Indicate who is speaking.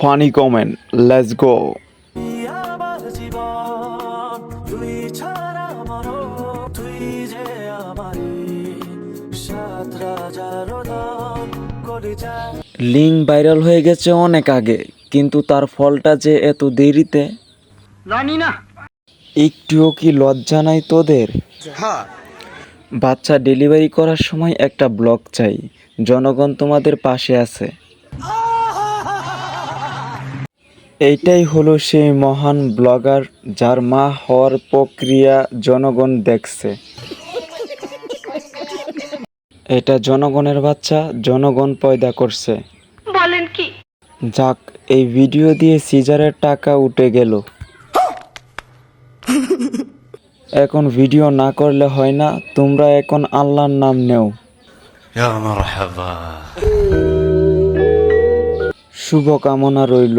Speaker 1: Funny comment, let's go. Link viral হয়ে গেছে অনেক আগে, কিন্তু তার ফলটা যে এত দেরিতে, জানি না। একটুও কি লজ্জা নাই তোদের? বাচ্চা ডেলিভারি করার সময় একটা ব্লগ চাই, জনগণ তোমাদের পাশে আছে। এইটাই হলো সেই মহান ব্লগার যার মা হওয়ার প্রক্রিয়া জনগণ দেখছে। এটা জনগণের বাচ্চা, জনগণ পয়দা করছে। বলেন কি? যাক, এই ভিডিও দিয়ে সিজারের টাকা উঠে গেল। এখন ভিডিও না করলে হয় না, তোমরা এখন আল্লাহর নাম নেও। শুভকামনা রইল।